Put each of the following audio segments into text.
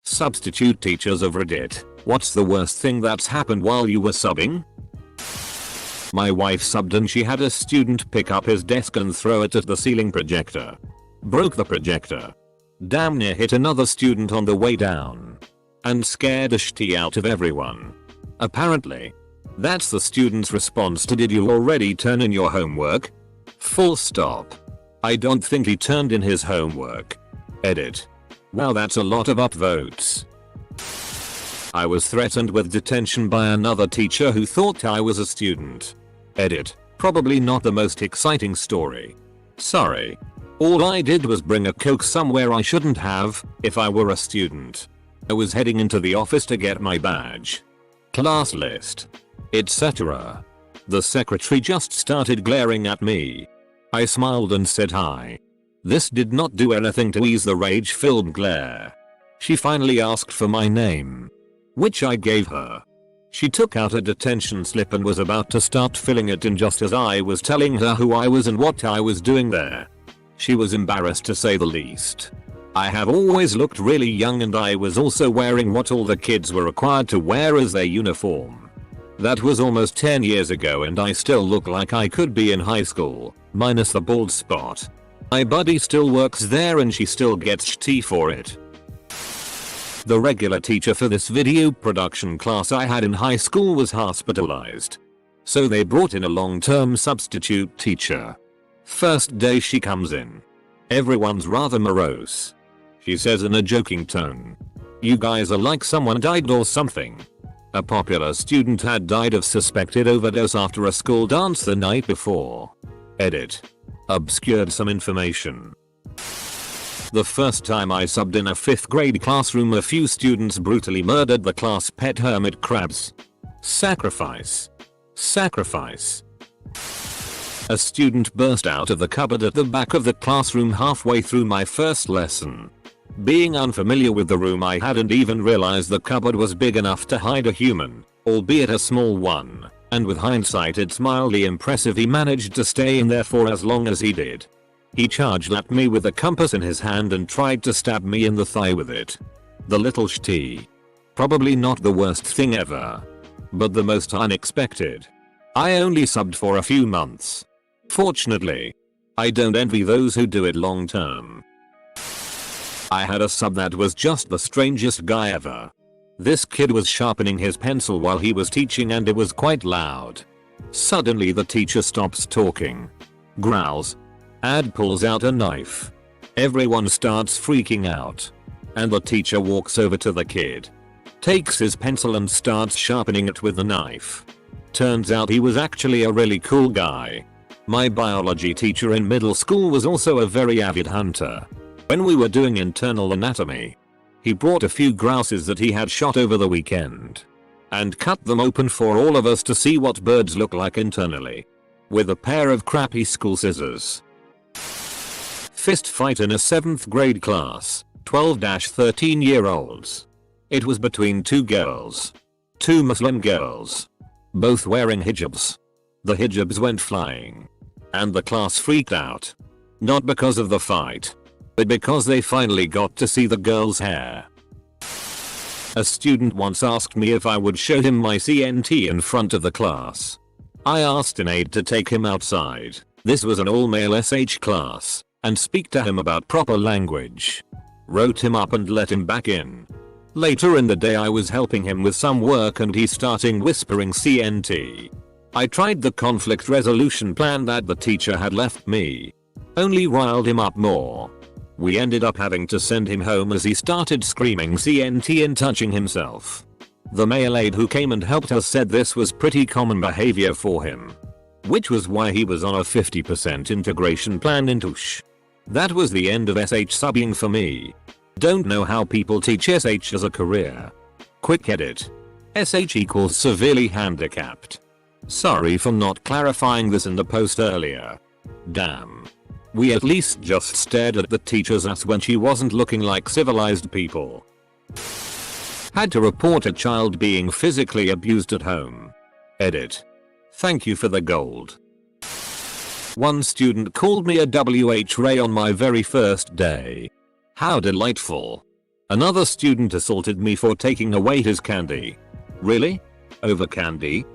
Substitute teachers of Reddit. What's the worst thing that's happened while you were subbing? My wife subbed and she had a student pick up his desk and throw it at the ceiling projector. Broke the projector. Damn near hit another student on the way down. And scared the shitty out of everyone. Apparently. That's the student's response to "Did you already turn in your homework?" Full stop. I don't think he turned in his homework. Edit. Wow, that's a lot of upvotes. I was threatened with detention by another teacher who thought I was a student. Edit. Probably not the most exciting story. Sorry. All I did was bring a Coke somewhere I shouldn't have, if I were a student. I was heading into the office to get my badge, class list, etc. The secretary just started glaring at me. I smiled and said hi. This did not do anything to ease the rage-filled glare. She finally asked for my name, which I gave her. She took out a detention slip and was about to start filling it in just as I was telling her who I was and what I was doing there. She was embarrassed to say the least. I have always looked really young and I was also wearing what all the kids were required to wear as their uniform. That was almost 10 years ago and I still look like I could be in high school, minus the bald spot. My buddy still works there and she still gets tea for it. The regular teacher for this video production class I had in high school was hospitalized. So they brought in a long-term substitute teacher. First day she comes in. Everyone's rather morose. She says in a joking tone, "You guys are like someone died or something." A popular student had died of suspected overdose after a school dance the night before. Edit. Obscured some information. The first time I subbed in a 5th grade classroom, a few students brutally murdered the class pet hermit crabs. Sacrifice. Sacrifice. A student burst out of the cupboard at the back of the classroom halfway through my first lesson. Being unfamiliar with the room, I hadn't even realized the cupboard was big enough to hide a human, albeit a small one, and with hindsight it's mildly impressive he managed to stay in there for as long as he did. He charged at me with a compass in his hand and tried to stab me in the thigh with it. The little shitty. Probably not the worst thing ever, but the most unexpected. I only subbed for a few months. Fortunately, I don't envy those who do it long term. I had a sub that was just the strangest guy ever. This kid was sharpening his pencil while he was teaching and it was quite loud. Suddenly the teacher stops talking. Growls. And pulls out a knife. Everyone starts freaking out. And the teacher walks over to the kid. Takes his pencil and starts sharpening it with the knife. Turns out he was actually a really cool guy. My biology teacher in middle school was also a very avid hunter. When we were doing internal anatomy, he brought a few grouses that he had shot over the weekend and cut them open for all of us to see what birds look like internally with a pair of crappy school scissors. Fist fight in a 7th grade class, 12-13-year-olds. It was between two girls. Two Muslim girls. Both wearing hijabs. The hijabs went flying. And the class freaked out. Not because of the fight, but because they finally got to see the girl's hair. A student once asked me if I would show him my CNT in front of the class. I asked an aide to take him outside, this was an all-male SH class, and speak to him about proper language. Wrote him up and let him back in. Later in the day I was helping him with some work and he starting whispering CNT. I tried the conflict resolution plan that the teacher had left me. Only riled him up more. We ended up having to send him home as he started screaming CNT and touching himself. The male aide who came and helped us said this was pretty common behavior for him. Which was why he was on a 50% integration plan into SH. That was the end of SH subbing for me. Don't know how people teach SH as a career. Quick edit. SH equals severely handicapped. Sorry for not clarifying this in the post earlier. Damn. We at least just stared at the teacher's ass when she wasn't looking like civilized people. Had to report a child being physically abused at home. Edit. Thank you for the gold. One student called me a WH Ray on my very first day. How delightful. Another student assaulted me for taking away his candy. Really? Over candy?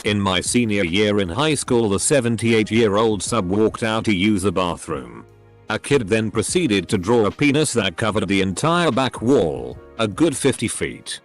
In my senior year in high school, the 78-year-old sub walked out to use the bathroom. A kid then proceeded to draw a penis that covered the entire back wall, a good 50 feet.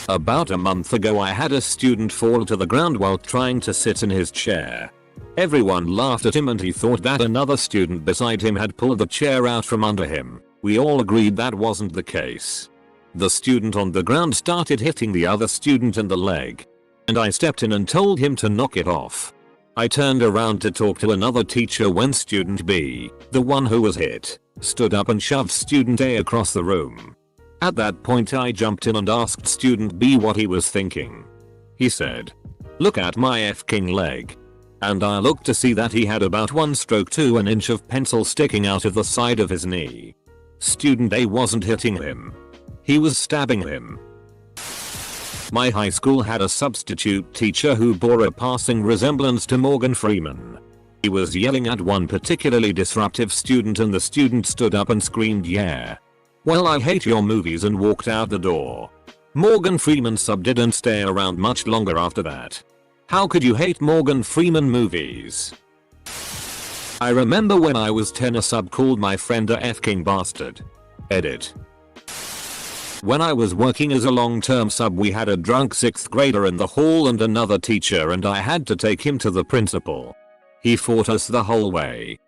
About a month ago, I had a student fall to the ground while trying to sit in his chair. Everyone laughed at him and he thought that another student beside him had pulled the chair out from under him. We all agreed that wasn't the case. The student on the ground started hitting the other student in the leg, and I stepped in and told him to knock it off. I turned around to talk to another teacher when student B, the one who was hit, stood up and shoved student A across the room. At that point I jumped in and asked student B what he was thinking. He said, "Look at my f-king leg." And I looked to see that he had about 1 stroke to an inch of pencil sticking out of the side of his knee. Student A wasn't hitting him. He was stabbing him. My high school had a substitute teacher who bore a passing resemblance to Morgan Freeman. He was yelling at one particularly disruptive student and the student stood up and screamed, "Yeah. Well, I hate your movies," and walked out the door. Morgan Freeman sub didn't stay around much longer after that. How could you hate Morgan Freeman movies? I remember when I was 10, a sub called my friend a f-king bastard. Edit. When I was working as a long-term sub, we had a drunk 6th grader in the hall and another teacher, and I had to take him to the principal. He fought us the whole way.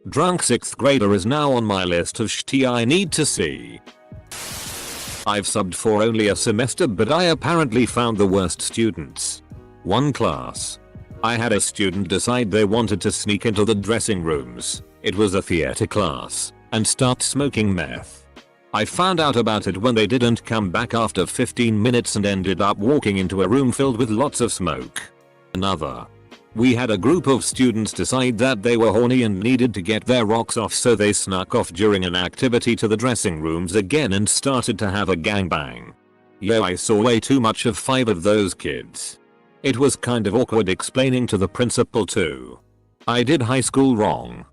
Drunk 6th grader is now on my list of shit I need to see. I've subbed for only a semester, but I apparently found the worst students. One class. I had a student decide they wanted to sneak into the dressing rooms, it was a theater class, and start smoking meth. I found out about it when they didn't come back after 15 minutes and ended up walking into a room filled with lots of smoke. Another. We had a group of students decide that they were horny and needed to get their rocks off, so they snuck off during an activity to the dressing rooms again and started to have a gangbang. Yo, I saw way too much of 5 of those kids. It was kind of awkward explaining to the principal too. I did high school wrong.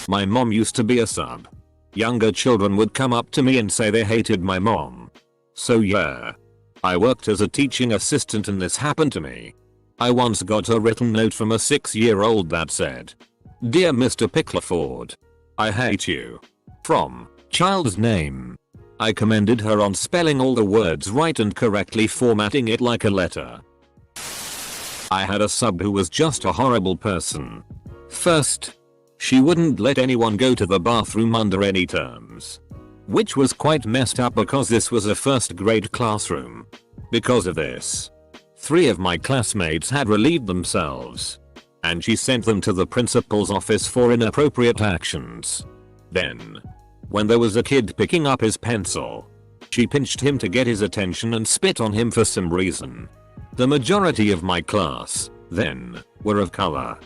My mom used to be a sub. Younger children would come up to me and say they hated my mom. So yeah. I worked as a teaching assistant and this happened to me. I once got a written note from a 6-year-old that said, "Dear Mr. Pickleford, I hate you." From child's name. I commended her on spelling all the words right and correctly formatting it like a letter. I had a sub who was just a horrible person. First, she wouldn't let anyone go to the bathroom under any terms. Which was quite messed up because this was a 1st grade classroom. Because of this, 3 of my classmates had relieved themselves, and she sent them to the principal's office for inappropriate actions. Then, when there was a kid picking up his pencil, she pinched him to get his attention and spit on him for some reason. The majority of my class, then, were of color.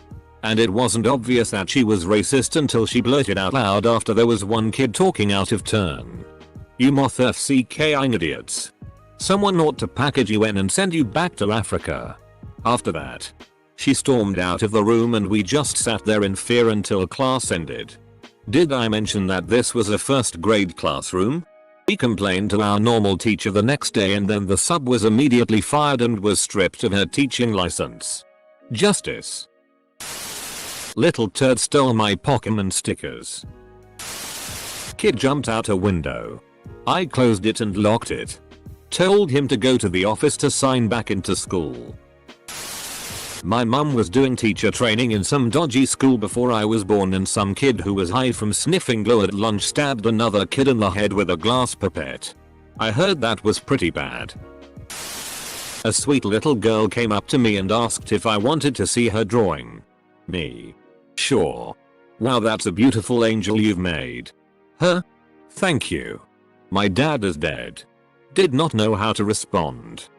And it wasn't obvious that she was racist until she blurted out loud after there was one kid talking out of turn. "You moth FCKing idiots. Someone ought to package you in and send you back to Africa." After that, she stormed out of the room and we just sat there in fear until class ended. Did I mention that this was a 1st grade classroom? We complained to our normal teacher the next day and then the sub was immediately fired and was stripped of her teaching license. Justice. Little turd stole my Pokemon stickers. Kid jumped out a window. I closed it and locked it. Told him to go to the office to sign back into school. My mum was doing teacher training in some dodgy school before I was born, and some kid who was high from sniffing glue at lunch stabbed another kid in the head with a glass pipette. I heard that was pretty bad. A sweet little girl came up to me and asked if I wanted to see her drawing. Me. Sure. Wow, that's a beautiful angel you've made. Huh? Thank you. My dad is dead. Did not know how to respond.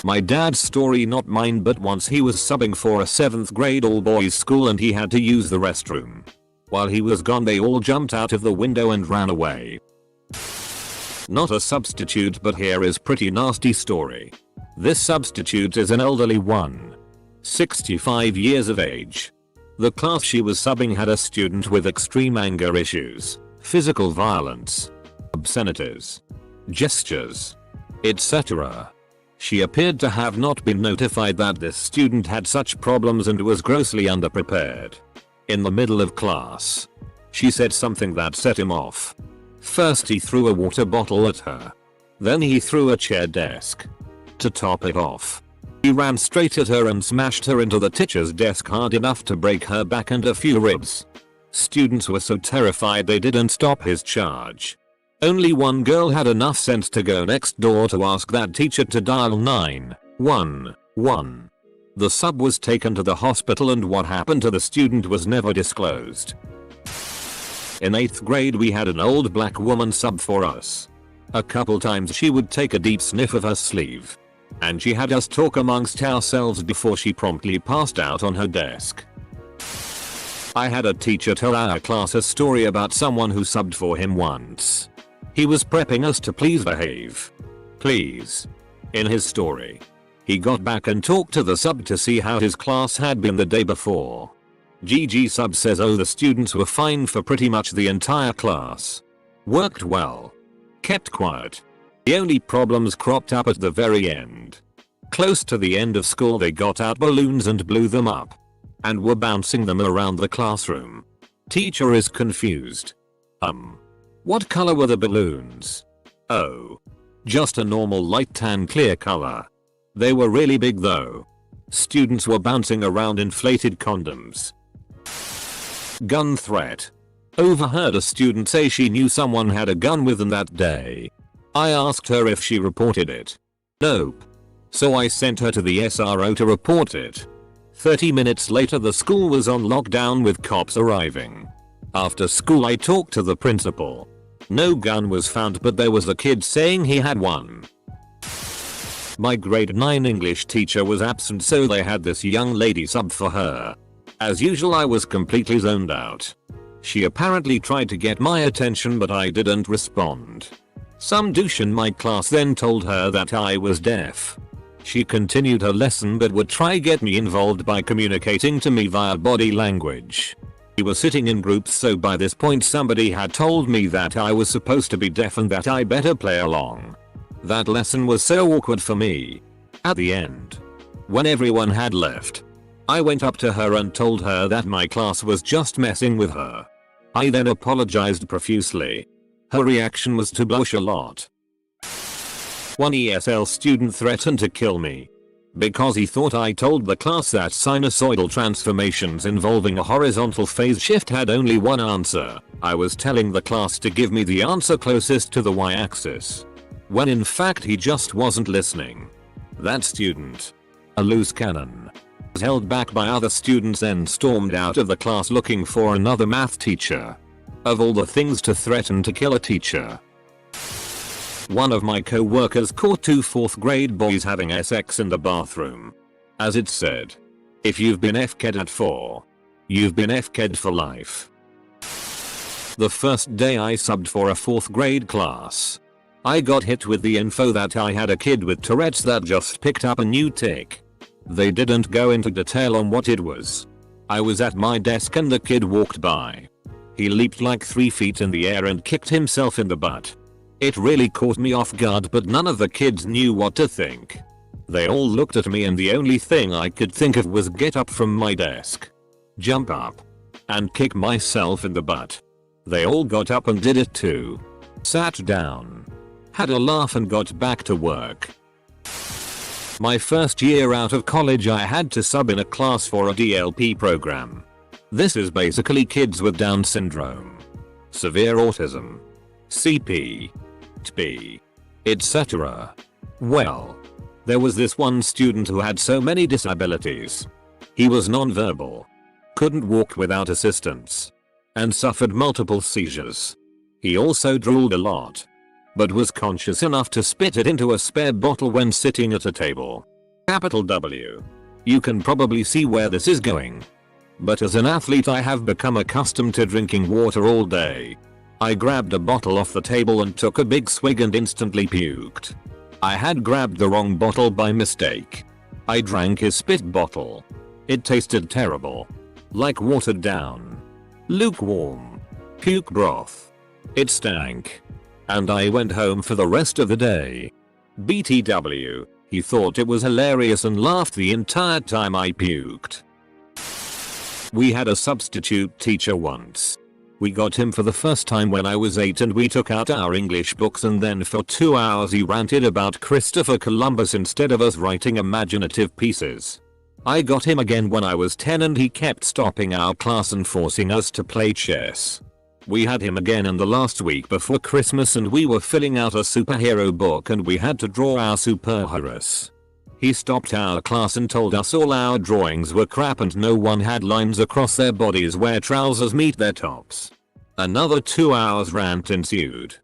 My dad's story, not mine, but once he was subbing for a 7th grade all boys school and he had to use the restroom. While he was gone they all jumped out of the window and ran away. Not a substitute, but here is pretty nasty story. This substitute is an elderly one. 65 years of age. The class she was subbing had a student with extreme anger issues. physical violence, obscenities, gestures, etc. She appeared to have not been notified that this student had such problems and was grossly underprepared. In the middle of class, she said something that set him off. First he threw a water bottle at her. Then he threw a chair desk. To top it off, he ran straight at her and smashed her into the teacher's desk hard enough to break her back and a few ribs. Students were so terrified they didn't stop his charge. Only one girl had enough sense to go next door to ask that teacher to dial 911. The sub was taken to the hospital and what happened to the student was never disclosed. In 8th grade we had an old black woman sub for us. A couple times she would take a deep sniff of her sleeve. And she had us talk amongst ourselves before she promptly passed out on her desk. I had a teacher tell our class a story about someone who subbed for him once. He was prepping us to please behave. Please. In his story, he got back and talked to the sub to see how his class had been the day before. GG sub says the students were fine for pretty much the entire class. Worked well. Kept quiet. The only problems cropped up at the very end. Close to the end of school they got out balloons and blew them up. And were bouncing them around the classroom. Teacher is confused. What color were the balloons? Oh. Just a normal light tan clear color. They were really big though. Students were bouncing around inflated condoms. Gun threat. Overheard a student say she knew someone had a gun with them that day. I asked her if she reported it. Nope. So I sent her to the SRO to report it. 30 minutes later the school was on lockdown with cops arriving. After school I talked to the principal. No gun was found but there was a kid saying he had one. My grade 9 English teacher was absent so they had this young lady sub for her. As usual I was completely zoned out. She apparently tried to get my attention but I didn't respond. Some douche in my class then told her that I was deaf. She continued her lesson but would try get me involved by communicating to me via body language. We were sitting in groups so by this point somebody had told me that I was supposed to be deaf and that I better play along. That lesson was so awkward for me. At the end, when everyone had left, I went up to her and told her that my class was just messing with her. I then apologized profusely. Her reaction was to blush a lot. One ESL student threatened to kill me because he thought I told the class that sinusoidal transformations involving a horizontal phase shift had only one answer. I was telling the class to give me the answer closest to the y-axis, when in fact he just wasn't listening. That student, a loose cannon, was held back by other students and stormed out of the class looking for another math teacher. Of all the things to threaten to kill a teacher. One of my co-workers caught 2 4th grade boys having sex in the bathroom. As it said, if you've been FK'd at 4, you've been FK'd for life. The first day I subbed for a 4th grade class, I got hit with the info that I had a kid with Tourette's that just picked up a new tic. They didn't go into detail on what it was. I was at my desk and the kid walked by. He leaped like 3 feet in the air and kicked himself in the butt. It really caught me off guard but none of the kids knew what to think. They all looked at me and the only thing I could think of was get up from my desk, jump up, and kick myself in the butt. They all got up and did it too. Sat down, had a laugh and got back to work. My first year out of college I had to sub in a class for a DLP program. This is basically kids with Down syndrome, severe autism, CP, TP, etc. Well, there was this one student who had so many disabilities. He was nonverbal, couldn't walk without assistance, and suffered multiple seizures. He also drooled a lot, but was conscious enough to spit it into a spare bottle when sitting at a table. Capital W. You can probably see where this is going. But as an athlete I have become accustomed to drinking water all day. I grabbed a bottle off the table and took a big swig and instantly puked. I had grabbed the wrong bottle by mistake. I drank his spit bottle. It tasted terrible. Like watered down, lukewarm puke broth. It stank. And I went home for the rest of the day. BTW, he thought it was hilarious and laughed the entire time I puked. We had a substitute teacher once. We got him for the first time when I was 8 and we took out our English books and then for 2 hours he ranted about Christopher Columbus instead of us writing imaginative pieces. I got him again when I was 10 and he kept stopping our class and forcing us to play chess. We had him again in the last week before Christmas and we were filling out a superhero book and we had to draw our superheroes. He stopped our class and told us all our drawings were crap and no one had lines across their bodies where trousers meet their tops. Another 2 hours rant ensued.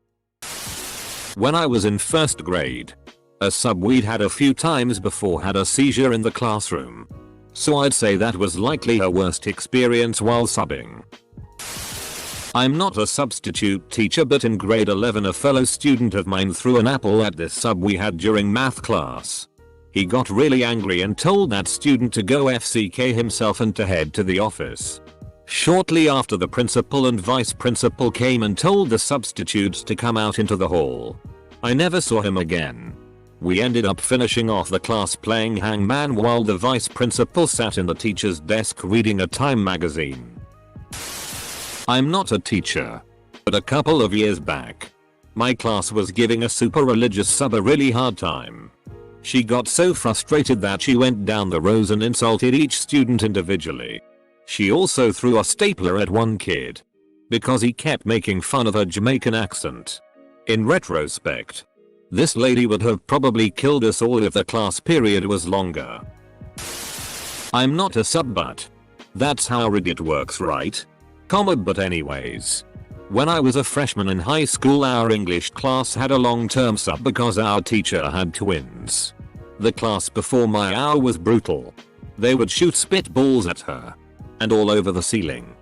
When I was in 1st grade, a sub we'd had a few times before had a seizure in the classroom. So I'd say that was likely her worst experience while subbing. I'm not a substitute teacher, but in grade 11 a fellow student of mine threw an apple at this sub we had during math class. He got really angry and told that student to go FCK himself and to head to the office. Shortly after, the principal and vice principal came and told the substitutes to come out into the hall. I never saw him again. We ended up finishing off the class playing hangman while the vice principal sat in the teacher's desk reading a Time magazine. I'm not a teacher, but a couple of years back, my class was giving a super religious sub a really hard time. She got so frustrated that she went down the rows and insulted each student individually. She also threw a stapler at one kid because he kept making fun of her Jamaican accent. In retrospect, this lady would have probably killed us all if the class period was longer. I'm not a sub, but that's how Reddit works, right? But anyways. When I was a freshman in high school, our English class had a long-term sub because our teacher had twins. The class before my hour was brutal. They would shoot spitballs at her and all over the ceiling.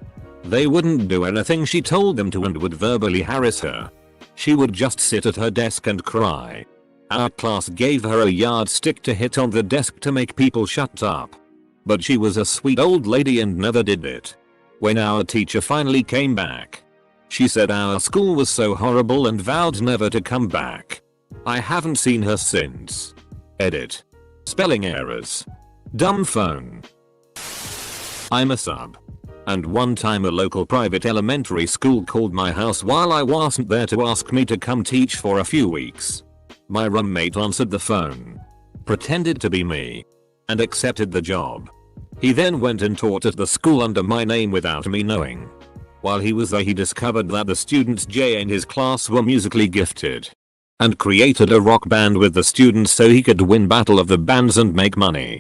They wouldn't do anything she told them to and would verbally harass her. She would just sit at her desk and cry. Our class gave her a yardstick to hit on the desk to make people shut up. But she was a sweet old lady and never did it. When our teacher finally came back, she said our school was so horrible and vowed never to come back. I haven't seen her since. Edit. Spelling errors. Dumb phone. I'm a sub. And one time a local private elementary school called my house while I wasn't there to ask me to come teach for a few weeks. My roommate answered the phone, pretended to be me, and accepted the job. He then went and taught at the school under my name without me knowing. While he was there, he discovered that the students Jay in his class were musically gifted and created a rock band with the students so he could win Battle of the Bands and make money.